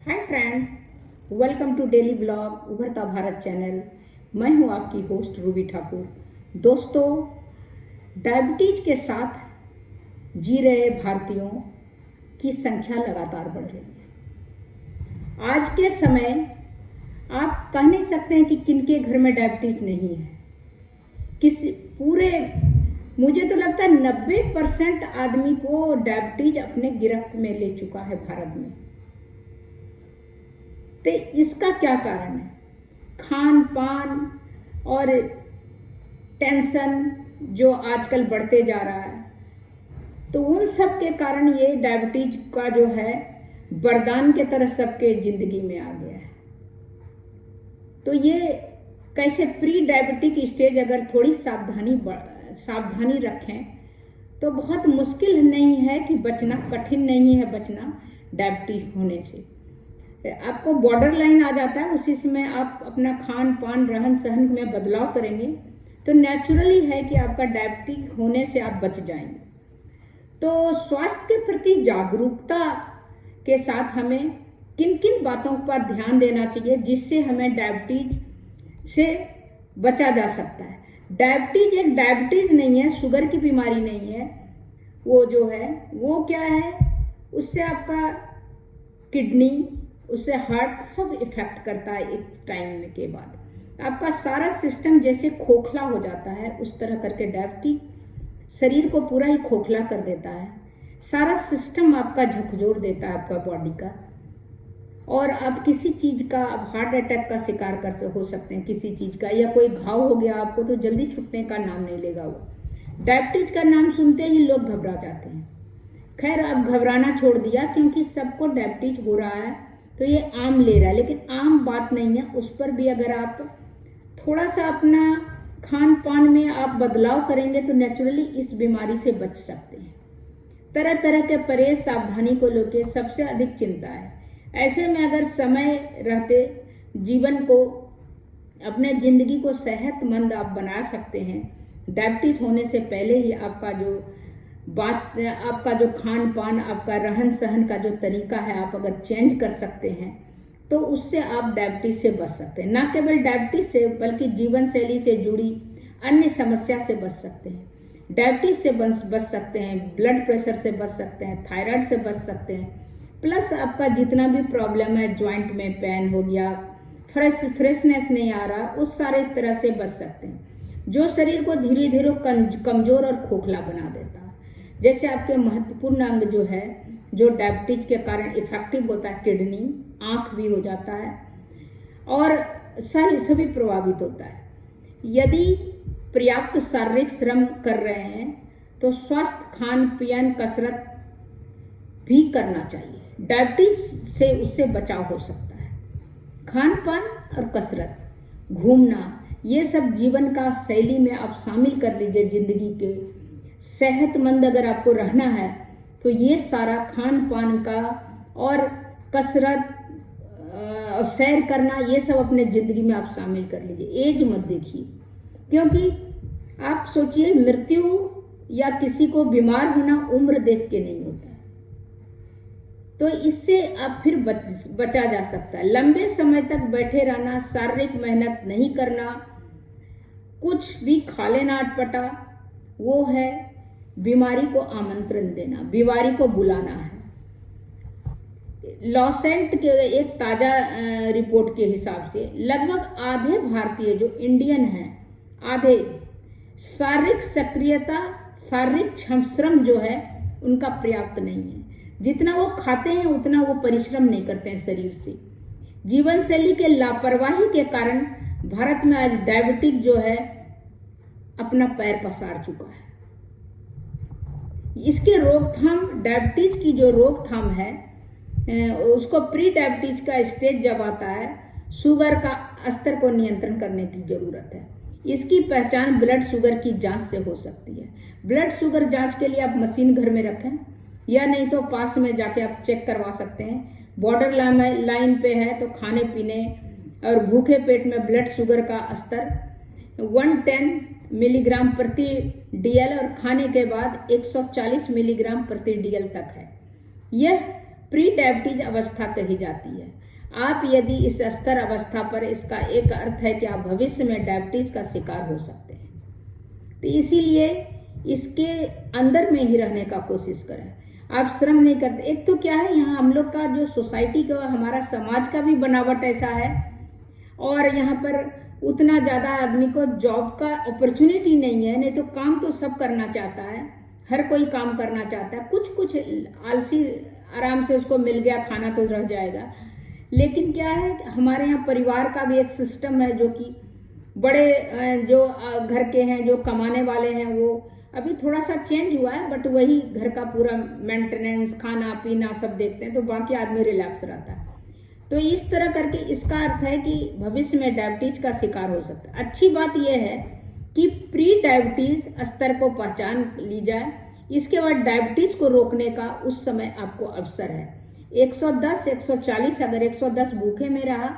Hi friend, welcome to daily blog Ubharta Bharat channel. मैं हूं आपकी होस्ट रूबी ठाकुर। दोस्तों, डायबिटीज के साथ जी रहे भारतीयों की संख्या लगातार बढ़ रही है। आज के समय आप कह नहीं सकते हैं कि किनके घर में डायबिटीज नहीं है। किसी पूरे मुझे तो लगता है 90% आदमी को डायबिटीज अपने गिरफ्त में ले चुका है भारत में। तो इसका क्या कारण है? खान पान और टेंशन जो आजकल बढ़ते जा रहा है, तो उन सब के कारण ये डायबिटीज का जो है वरदान के तरह सबके जिंदगी में आ गया है। तो ये कैसे प्री डायबिटिक स्टेज अगर थोड़ी सावधानी रखें तो बहुत मुश्किल नहीं है कि बचना, कठिन नहीं है बचना डायबिटीज होने से। आपको बॉर्डर लाइन आ जाता है, उसी समय आप अपना खान पान रहन सहन में बदलाव करेंगे तो नेचुरली है कि आपका डायबिटिक होने से आप बच जाएंगे। तो स्वास्थ्य के प्रति जागरूकता के साथ हमें किन किन बातों पर ध्यान देना चाहिए जिससे हमें डायबिटीज से बचा जा सकता है। डायबिटीज एक डायबिटीज नहीं है, शुगर की बीमारी नहीं है। वो जो है वो क्या है, उससे आपका किडनी, उससे हार्ट सब इफेक्ट करता है। एक टाइम के बाद आपका सारा सिस्टम जैसे खोखला हो जाता है, उस तरह करके डायबिटीज शरीर को पूरा ही खोखला कर देता है। सारा सिस्टम आपका झकझोर देता है आपका बॉडी का, और आप किसी चीज का, आप हार्ट अटैक का शिकार हो सकते हैं किसी चीज का, या कोई घाव हो गया आपको तो जल्दी छूटने का नाम नहीं लेगा। वो डायबिटीज का नाम सुनते ही लोग घबरा जाते हैं। खैर, अब घबराना छोड़ दिया क्योंकि सबको डायबिटीज हो रहा है तो ये आम ले रहा है, लेकिन आम बात नहीं है। उस पर भी अगर आप थोड़ा सा अपना खान पान में आप बदलाव करेंगे तो नेचुरली इस बीमारी से बच सकते हैं। तरह तरह के परहेज सावधानी को लेकर सबसे अधिक चिंता है। ऐसे में अगर समय रहते जीवन को, अपने जिंदगी को सेहतमंद आप बना सकते हैं। डायबिटीज होने से पहले ही आपका जो खान पान, आपका रहन सहन का जो तरीका है, आप अगर चेंज कर सकते हैं तो उससे आप डायबिटीज से बच सकते हैं। ना केवल डायबिटीज से बल्कि जीवन शैली से जुड़ी अन्य समस्या से बच सकते हैं। डायबिटीज से बच सकते हैं, ब्लड प्रेशर से बच सकते हैं, थायराइड से बच सकते हैं। प्लस आपका जितना भी प्रॉब्लम है, जॉइंट में पेन हो गया, फ्रेशनेस नहीं आ रहा, उस सारे तरह से बच सकते हैं जो शरीर को धीरे धीरे कमजोर और खोखला बना देता है। जैसे आपके महत्वपूर्ण अंग जो है, जो डायबिटीज के कारण इफेक्टिव होता है, किडनी, आंख भी हो जाता है और शरीर सभी प्रभावित होता है। यदि पर्याप्त शारीरिक श्रम कर रहे हैं तो स्वस्थ खान पान, कसरत भी करना चाहिए। डायबिटीज से उससे बचाव हो सकता है। खान पान और कसरत, घूमना, ये सब जीवन का शैली में आप शामिल कर लीजिए। जिंदगी के सेहतमंद अगर आपको रहना है तो ये सारा खान पान का और कसरत और सैर करना, ये सब अपने जिंदगी में आप शामिल कर लीजिए। एज मत देखिए, क्योंकि आप सोचिए मृत्यु या किसी को बीमार होना उम्र देख के नहीं होता है। तो इससे आप फिर बचा जा सकता है। लंबे समय तक बैठे रहना, शारीरिक मेहनत नहीं करना, कुछ भी खा लेना अटपटा, वो है बीमारी को आमंत्रण देना, बीमारी को बुलाना है। लॉसेंट के एक ताजा रिपोर्ट के हिसाब से लगभग आधे भारतीय जो इंडियन हैं, आधे शारीरिक सक्रियता, शारीरिक श्रम जो है उनका पर्याप्त नहीं है। जितना वो खाते हैं उतना वो परिश्रम नहीं करते हैं शरीर से। जीवन शैली के लापरवाही के कारण भारत में आज डायबिटिक जो है अपना पैर पसार चुका है। इसके रोकथाम, डायबिटीज की जो रोकथाम है, उसको प्री डायबिटीज का स्टेज जब आता है, शुगर का स्तर को नियंत्रण करने की जरूरत है। इसकी पहचान ब्लड शुगर की जांच से हो सकती है। ब्लड शुगर जांच के लिए आप मशीन घर में रखें, या नहीं तो पास में जाके आप चेक करवा सकते हैं। बॉर्डर लाइन पे है तो खाने पीने और भूखे पेट में ब्लड शुगर का स्तर 110 मिलीग्राम प्रति डीएल और खाने के बाद 140 मिलीग्राम प्रति डीएल तक है। यह प्री डायबिटीज अवस्था कही जाती है। आप यदि इस स्तर अवस्था पर, इसका एक अर्थ है कि आप भविष्य में डायबिटीज का शिकार हो सकते हैं। तो इसीलिए इसके अंदर में ही रहने का कोशिश करें। आप श्रम नहीं करते। एक तो क्या है, यहाँ हम लोग का जो सोसाइटी का, हमारा समाज का भी बनावट ऐसा है, और यहाँ पर उतना ज़्यादा आदमी को जॉब का अपॉर्चुनिटी नहीं है। नहीं तो काम तो सब करना चाहता है, हर कोई काम करना चाहता है। कुछ कुछ आलसी आराम से उसको मिल गया खाना तो रह जाएगा। लेकिन क्या है, हमारे यहाँ परिवार का भी एक सिस्टम है, जो कि बड़े जो घर के हैं, जो कमाने वाले हैं, वो अभी थोड़ा सा चेंज हुआ है, बट वही घर का पूरा मेंटेनेंस, खाना पीना सब देखते हैं, तो बाकी आदमी रिलैक्स रहता है। तो इस तरह करके इसका अर्थ है कि भविष्य में डायबिटीज का शिकार हो सकता है। अच्छी बात यह है कि प्री डायबिटीज स्तर को पहचान ली जाए, इसके बाद डायबिटीज को रोकने का उस समय आपको अवसर है। 110, 140, अगर 110 भूखे में रहा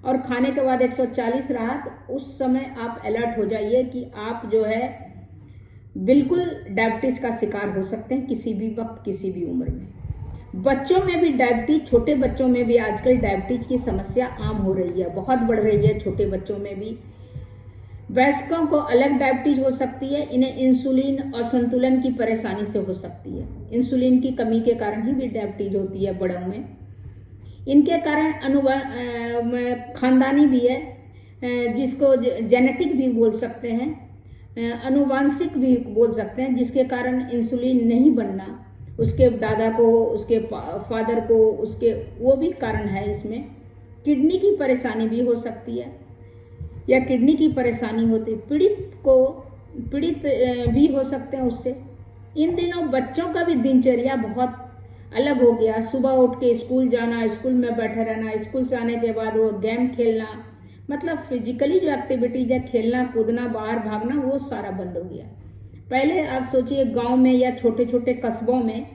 और खाने के बाद 140 रहा, तो उस समय आप अलर्ट हो जाइए कि आप जो है बिल्कुल डायबिटीज का शिकार हो सकते हैं किसी भी वक्त, किसी भी उम्र में। बच्चों में भी डायबिटीज, छोटे बच्चों में भी आजकल डायबिटीज की समस्या आम हो रही है, बहुत बढ़ रही है छोटे बच्चों में भी। वयस्कों को अलग डायबिटीज हो सकती है। इन्हें इंसुलिन असंतुलन की परेशानी से हो सकती है। इंसुलिन की कमी के कारण ही भी डायबिटीज होती है बड़ों में। इनके कारण खानदानी भी है, जिसको जेनेटिक भी बोल सकते हैं, अनुवांशिक भी बोल सकते हैं, जिसके कारण इंसुलिन नहीं बनना, उसके दादा को, उसके फादर को, उसके, वो भी कारण है इसमें। किडनी की परेशानी भी हो सकती है, या किडनी की परेशानी होती, पीड़ित भी हो सकते हैं उससे। इन दिनों बच्चों का भी दिनचर्या बहुत अलग हो गया। सुबह उठ के स्कूल जाना, स्कूल में बैठे रहना, स्कूल से आने के बाद वो गेम खेलना, मतलब फिजिकली जो एक्टिविटीज है, खेलना कूदना, बाहर भागना, वो सारा बंद हो गया। पहले आप सोचिए गांव में या छोटे छोटे कस्बों में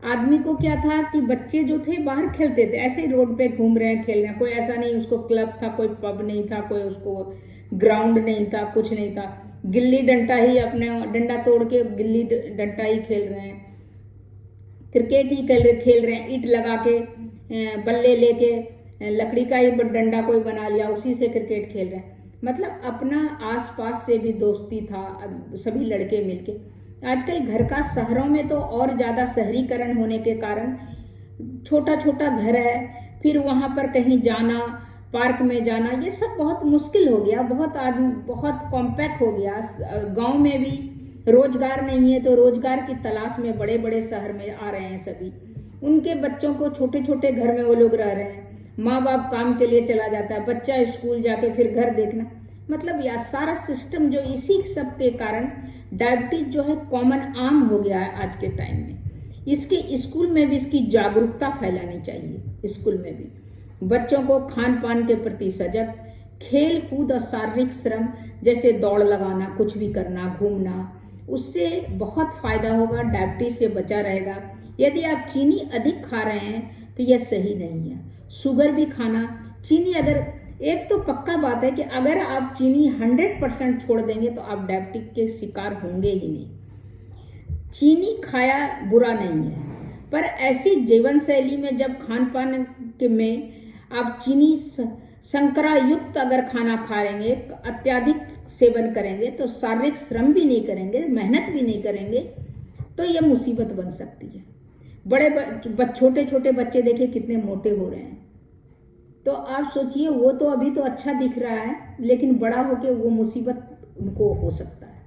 आदमी को क्या था कि बच्चे जो थे बाहर खेलते थे, ऐसे ही रोड पे घूम रहे हैं, खेल रहे हैं। कोई ऐसा नहीं उसको क्लब था, कोई पब नहीं था, कोई उसको ग्राउंड नहीं था, कुछ नहीं था। गिल्ली डंडा ही, अपने डंडा तोड़ के गिल्ली डंडा ही खेल रहे हैं, क्रिकेट ही खेल रहे हैं, ईंट लगा के, बल्ले लेके, लकड़ी का ही डंडा कोई बना लिया, उसी से क्रिकेट खेल रहे हैं। मतलब अपना आसपास से भी दोस्ती था, सभी लड़के मिलके। आजकल घर का शहरों में तो और ज़्यादा शहरीकरण होने के कारण छोटा छोटा घर है, फिर वहाँ पर कहीं जाना, पार्क में जाना, ये सब बहुत मुश्किल हो गया, बहुत कॉम्पैक्ट हो गया। गांव में भी रोजगार नहीं है, तो रोजगार की तलाश में बड़े बड़े शहर में आ रहे हैं सभी। उनके बच्चों को छोटे छोटे घर में वो लोग रह रहे हैं, माँ बाप काम के लिए चला जाता है, बच्चा स्कूल जाके फिर घर देखना, मतलब यह सारा सिस्टम जो इसी सब के कारण डायबिटीज जो है कॉमन आम हो गया है आज के टाइम में। इसके स्कूल में भी इसकी जागरूकता फैलानी चाहिए। स्कूल में भी बच्चों को खान पान के प्रति सजग, खेल कूद और शारीरिक श्रम जैसे दौड़ लगाना, कुछ भी करना, घूमना, उससे बहुत फायदा होगा, डायबिटीज से बचा रहेगा। यदि आप चीनी अधिक खा रहे हैं तो यह सही नहीं है। शुगर भी खाना, चीनी, अगर एक तो पक्का बात है कि अगर आप चीनी 100% छोड़ देंगे तो आप डायबिटीज के शिकार होंगे ही नहीं। चीनी खाया बुरा नहीं है, पर ऐसी जीवन शैली में जब खान पान के में आप चीनी संकरा युक्त अगर खाना खाएंगे, अत्याधिक सेवन करेंगे, तो शारीरिक श्रम भी नहीं करेंगे, मेहनत भी नहीं करेंगे, तो यह मुसीबत बन सकती है। छोटे छोटे बच्चे देखिए कितने मोटे हो रहे हैं, तो आप सोचिए, वो तो अभी तो अच्छा दिख रहा है, लेकिन बड़ा होके वो मुसीबत उनको हो सकता है।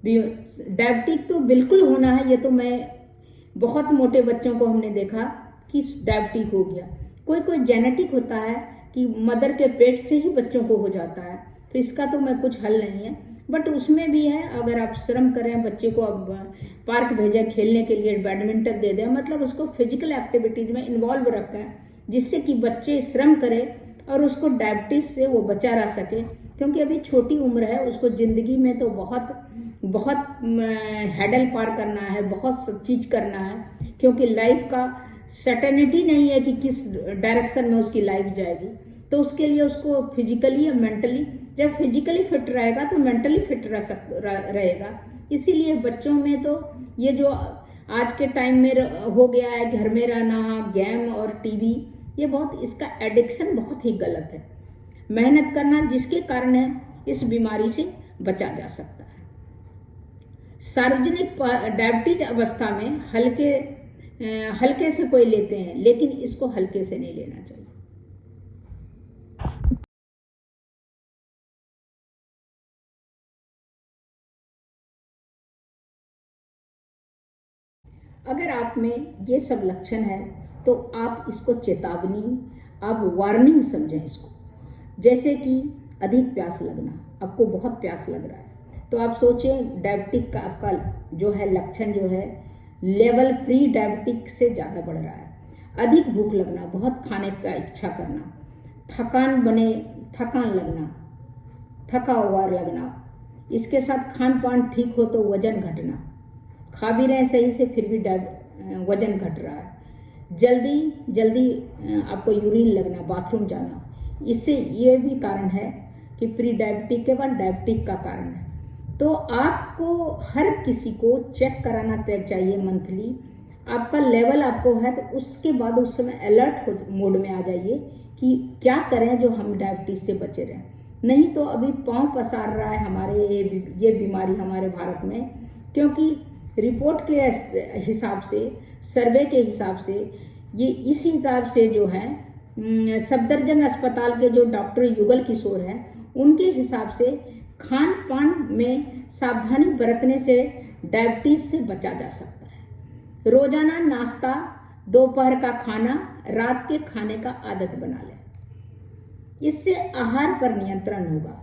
डायबिटीज तो बिल्कुल होना है, ये तो मैं बहुत मोटे बच्चों को हमने देखा कि डायबिटीज हो गया। कोई कोई जेनेटिक होता है कि मदर के पेट से ही बच्चों को हो जाता है, तो इसका तो मैं कुछ हल नहीं है, बट उसमें भी है, अगर आप श्रम करें, बच्चे को अब पार्क भेजें खेलने के लिए, बैडमिंटन दे दें, मतलब उसको फिजिकल एक्टिविटीज में इन्वॉल्व रखें, जिससे कि बच्चे श्रम करे और उसको डायबिटीज से वो बचा रह सके। क्योंकि अभी छोटी उम्र है, उसको ज़िंदगी में तो बहुत बहुत हैडल पार करना है, बहुत सब चीज़ करना है, क्योंकि लाइफ का सर्टेनिटी नहीं है कि किस डायरेक्शन में उसकी लाइफ जाएगी। तो उसके लिए उसको फिजिकली या मेंटली, जब फिजिकली फिट रहेगा तो मेंटली फिट रहेगा। इसीलिए बच्चों में तो ये जो आज के टाइम में हो गया है घर में रहना, गेम और टीवी, ये बहुत, इसका एडिक्शन बहुत ही गलत है। मेहनत करना जिसके कारण है इस बीमारी से बचा जा सकता है। सार्वजनिक डायबिटीज अवस्था में हल्के से कोई लेते हैं, लेकिन इसको हल्के से नहीं लेना चाहिए। अगर आप में ये सब लक्षण है तो आप इसको चेतावनी, आप वार्निंग समझें इसको। जैसे कि अधिक प्यास लगना, आपको बहुत प्यास लग रहा है तो आप सोचें डायबिटिक का आपका जो है लक्षण जो है लेवल प्री डायबिटिक से ज़्यादा बढ़ रहा है। अधिक भूख लगना, बहुत खाने का इच्छा करना, थकान लगना, थका हुआ लगना, इसके साथ खान पान ठीक हो तो वजन घटना, खा भी रहे सही से फिर भी वजन घट रहा है, जल्दी आपको यूरिन लगना, बाथरूम जाना, इससे ये भी कारण है कि प्री डायबिटिक के बाद डायबिटिक का कारण है। तो आपको हर किसी को चेक कराना चाहिए मंथली। आपका लेवल आपको है तो उसके बाद उस समय अलर्ट मोड में आ जाइए कि क्या करें जो हम डायबिटीज से बचे रहें। नहीं तो अभी पांव पसार रहा है हमारे ये बीमारी हमारे भारत में, क्योंकि रिपोर्ट के हिसाब से, सर्वे के हिसाब से, ये इस हिसाब से जो है सफदरजंग अस्पताल के जो डॉक्टर युगल किशोर हैं उनके हिसाब से खान पान में सावधानी बरतने से डायबिटीज से बचा जा सकता है। रोजाना नाश्ता, दोपहर का खाना, रात के खाने का आदत बना लें, इससे आहार पर नियंत्रण होगा।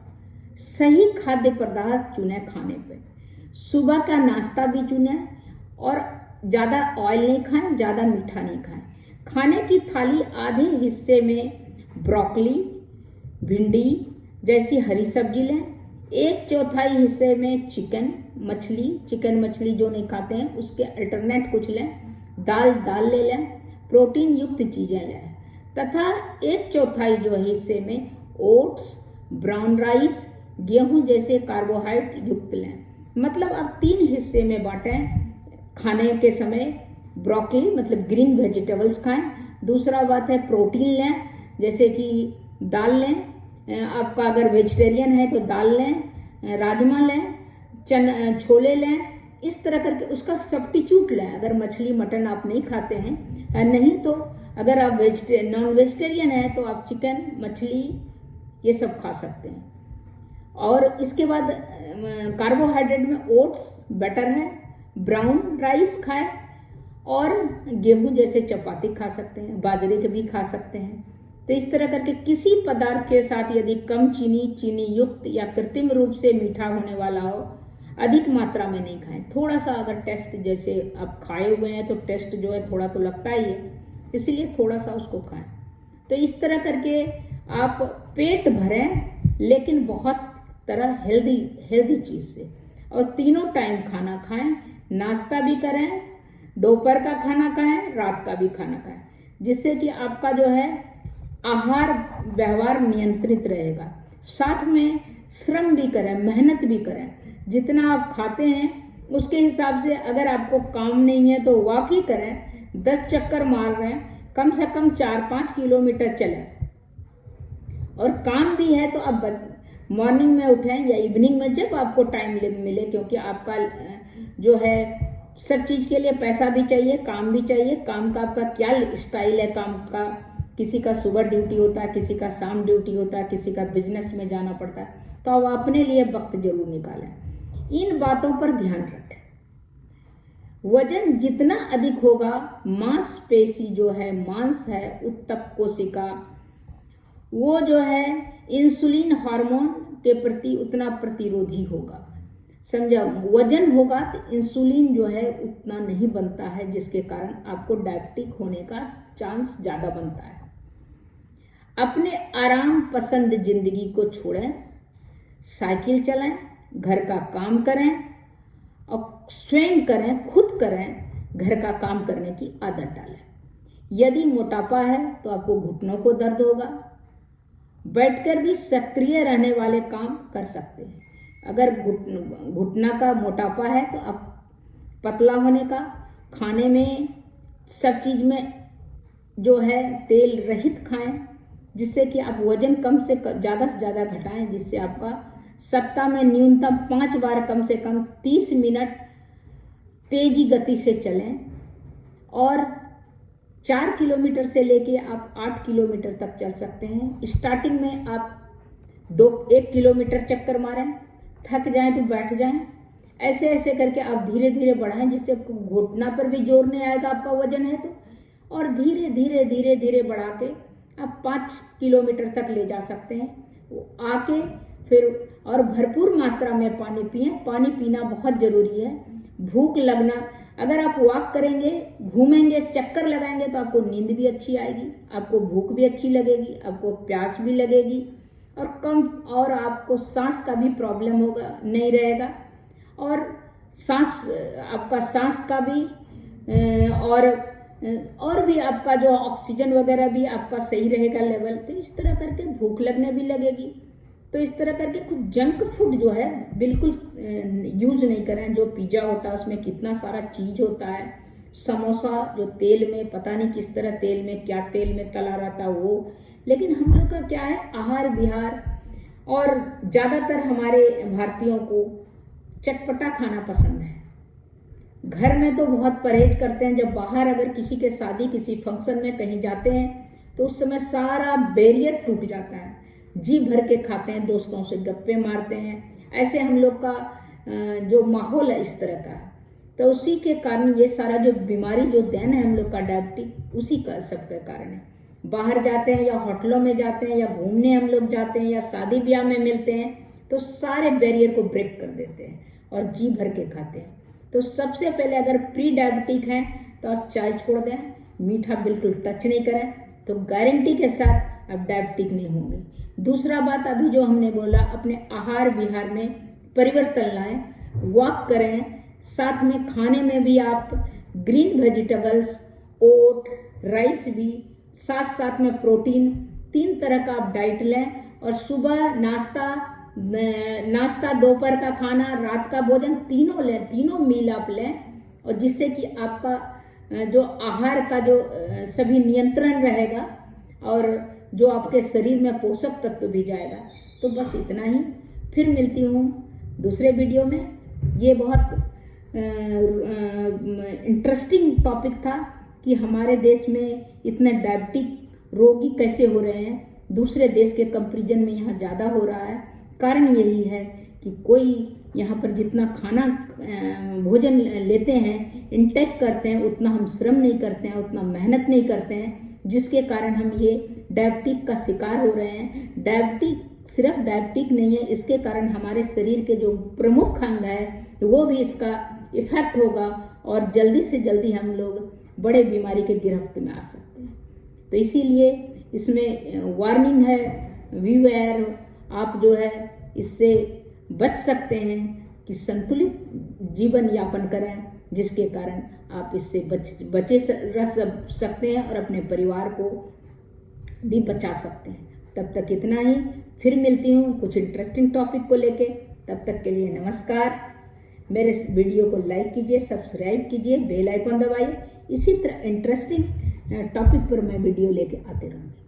सही खाद्य पदार्थ चुने खाने पे, सुबह का नाश्ता भी चुने और ज़्यादा ऑयल नहीं खाएं, ज़्यादा मीठा नहीं खाएं। खाने की थाली आधे हिस्से में ब्रोकली, भिंडी जैसी हरी सब्जी लें, 1/4 हिस्से में चिकन मछली जो नहीं खाते हैं उसके अल्टरनेट कुछ लें, दाल ले लें, प्रोटीन युक्त चीज़ें लें, तथा 1/4 जो हिस्से में ओट्स, ब्राउन राइस, गेहूं जैसे कार्बोहाइड्रेट युक्त लें। मतलब आप 3 हिस्से में बांटें खाने के समय। ब्रोकली मतलब ग्रीन वेजिटेबल्स खाएं। दूसरा बात है प्रोटीन लें, जैसे कि दाल लें, आपका अगर वेजिटेरियन है तो दाल लें, राजमा लें, छोले लें, इस तरह करके उसका सब्स्टिट्यूट लें। अगर मछली मटन आप नहीं खाते हैं, नहीं तो अगर आप नॉन वेजिटेरियन है तो आप चिकन, मछली ये सब खा सकते हैं। और इसके बाद कार्बोहाइड्रेट में ओट्स बेटर है, ब्राउन राइस खाएं और गेहूं जैसे चपाती खा सकते हैं, बाजरे के भी खा सकते हैं। तो इस तरह करके किसी पदार्थ के साथ यदि कम चीनी युक्त या कृत्रिम रूप से मीठा होने वाला हो, अधिक मात्रा में नहीं खाएं। थोड़ा सा अगर टेस्ट, जैसे आप खाए हुए हैं तो टेस्ट जो है थोड़ा तो लगता ही है, इसलिए थोड़ा सा उसको खाएं। तो इस तरह करके आप पेट भरें लेकिन बहुत तरह हेल्दी चीज़ से, और तीनों टाइम खाना खाएं, नाश्ता भी करें, दोपहर का खाना खाएं, रात का भी खाना खाएं, जिससे कि आपका जो है आहार व्यवहार नियंत्रित रहेगा। साथ में श्रम भी करें, मेहनत भी करें। जितना आप खाते हैं उसके हिसाब से, अगर आपको काम नहीं है तो वॉक ही करें, 10 चक्कर मार रहे हैं, कम से कम 4-5 किलोमीटर चलें। और काम भी है तो आप मॉर्निंग में उठें या इवनिंग में, जब आपको टाइम मिले, क्योंकि आपका जो है सब चीज़ के लिए पैसा भी चाहिए, काम भी चाहिए। काम का आपका क्या स्टाइल है काम का, किसी का सुबह ड्यूटी होता है, किसी का शाम ड्यूटी होता है, किसी का बिजनेस में जाना पड़ता है, तो आप अपने लिए वक्त जरूर निकालें। इन बातों पर ध्यान रखें। वजन जितना अधिक होगा, मांसपेशी जो है, मांस है, उत्तक कोशिका, वो जो है इंसुलिन हार्मोन के प्रति उतना प्रतिरोधी होगा। समझा? वजन होगा तो इंसुलिन जो है उतना नहीं बनता है, जिसके कारण आपको डायबिटिक होने का चांस ज़्यादा बनता है। अपने आराम पसंद जिंदगी को छोड़ें, साइकिल चलाएं, घर का काम करें और स्वयं करें, खुद करें, घर का काम करने की आदत डालें। यदि मोटापा है तो आपको घुटनों को दर्द होगा, बैठकर भी सक्रिय रहने वाले काम कर सकते हैं। अगर घुटना का मोटापा है तो आप पतला होने का खाने में सब चीज़ में जो है तेल रहित खाएं, जिससे कि आप वजन कम से ज़्यादा घटाएं, जिससे आपका सप्ताह में न्यूनतम 5 बार कम से कम 30 मिनट तेजी गति से चलें और 4 किलोमीटर से लेके आप 8 किलोमीटर तक चल सकते हैं। स्टार्टिंग में आप 1 किलोमीटर चक्कर मारें, थक जाएं तो बैठ जाएं, ऐसे ऐसे करके आप धीरे धीरे बढ़ाएं, जिससे आपको घुटना पर भी जोर नहीं आएगा आपका वजन है तो, और धीरे धीरे धीरे धीरे बढ़ा के आप 5 किलोमीटर तक ले जा सकते हैं। आके फिर और भरपूर मात्रा में पानी पिएं। पानी पीना बहुत ज़रूरी है। भूख लगना, अगर आप वॉक करेंगे, घूमेंगे, चक्कर लगाएंगे तो आपको नींद भी अच्छी आएगी, आपको भूख भी अच्छी लगेगी, आपको प्यास भी लगेगी और आपको सांस का भी प्रॉब्लम होगा नहीं रहेगा, और आपका सांस का भी और भी आपका जो ऑक्सीजन वगैरह भी आपका सही रहेगा लेवल। तो इस तरह करके भूख लगने भी लगेगी। तो इस तरह करके कुछ जंक फूड जो है बिल्कुल यूज नहीं करें। जो पिज़्ज़ा होता है उसमें कितना सारा चीज़ होता है, समोसा जो तेल में पता नहीं किस तरह तेल में क्या तेल में तला रहता है वो। लेकिन हम लोग का क्या है, आहार विहार, और ज़्यादातर हमारे भारतीयों को चटपटा खाना पसंद है। घर में तो बहुत परहेज करते हैं, जब बाहर अगर किसी के शादी किसी फंक्शन में कहीं जाते हैं तो उस समय सारा बैरियर टूट जाता है, जी भर के खाते हैं, दोस्तों से गप्पे मारते हैं। ऐसे हम लोग का जो माहौल है इस तरह का है। तो उसी के कारण ये सारा जो बीमारी जो देन है हम लोग का डायबिटीज, उसी का सबका कारण है। बाहर जाते हैं या होटलों में जाते हैं या घूमने हम लोग जाते हैं या शादी ब्याह में मिलते हैं तो सारे बैरियर को ब्रेक कर देते हैं और जी भर के खाते हैं। तो सबसे पहले अगर प्री डायबिटिक हैं तो आप चाय छोड़ दें, मीठा बिल्कुल टच नहीं करें, तो गारंटी के साथ आप डायबिटिक नहीं होंगे। दूसरा बात, अभी जो हमने बोला, अपने आहार विहार में परिवर्तन लाएं, वॉक करें, साथ में खाने में भी आप ग्रीन वेजिटेबल्स, ओट, राइस भी, साथ साथ में प्रोटीन, 3 तरह का आप डाइट लें। और सुबह नाश्ता, दोपहर का खाना, रात का भोजन, तीनों लें, तीनों मील आप लें, और जिससे कि आपका जो आहार का जो सभी नियंत्रण रहेगा और जो आपके शरीर में पोषक तत्व भी जाएगा। तो बस इतना ही, फिर मिलती हूँ दूसरे वीडियो में। ये बहुत इंटरेस्टिंग टॉपिक था कि हमारे देश में इतने डायबिटिक रोगी कैसे हो रहे हैं, दूसरे देश के कंपैरिजन में यहाँ ज़्यादा हो रहा है। कारण यही है कि कोई यहाँ पर जितना खाना भोजन लेते हैं, इंटेक करते हैं, उतना हम श्रम नहीं करते हैं, उतना मेहनत नहीं करते हैं, जिसके कारण हम ये डायबिटिक का शिकार हो रहे हैं। डायबिटिक सिर्फ डायबिटिक नहीं है, इसके कारण हमारे शरीर के जो प्रमुख अंग है वो भी इसका इफेक्ट होगा और जल्दी से जल्दी हम लोग बड़े बीमारी के गिरफ्त में आ सकते हैं। तो इसीलिए इसमें वार्निंग है, व्यूअर, आप जो है इससे बच सकते हैं कि संतुलित जीवन यापन करें, जिसके कारण आप इससे बचे रह सकते हैं और अपने परिवार को भी बचा सकते हैं। तब तक इतना ही, फिर मिलती हूँ कुछ इंटरेस्टिंग टॉपिक को लेके। तब तक के लिए नमस्कार। मेरे वीडियो को लाइक कीजिए, सब्सक्राइब कीजिए, बेल आइकॉन दबाइए। इसी तरह इंटरेस्टिंग टॉपिक पर मैं वीडियो लेके आते रहूँगी।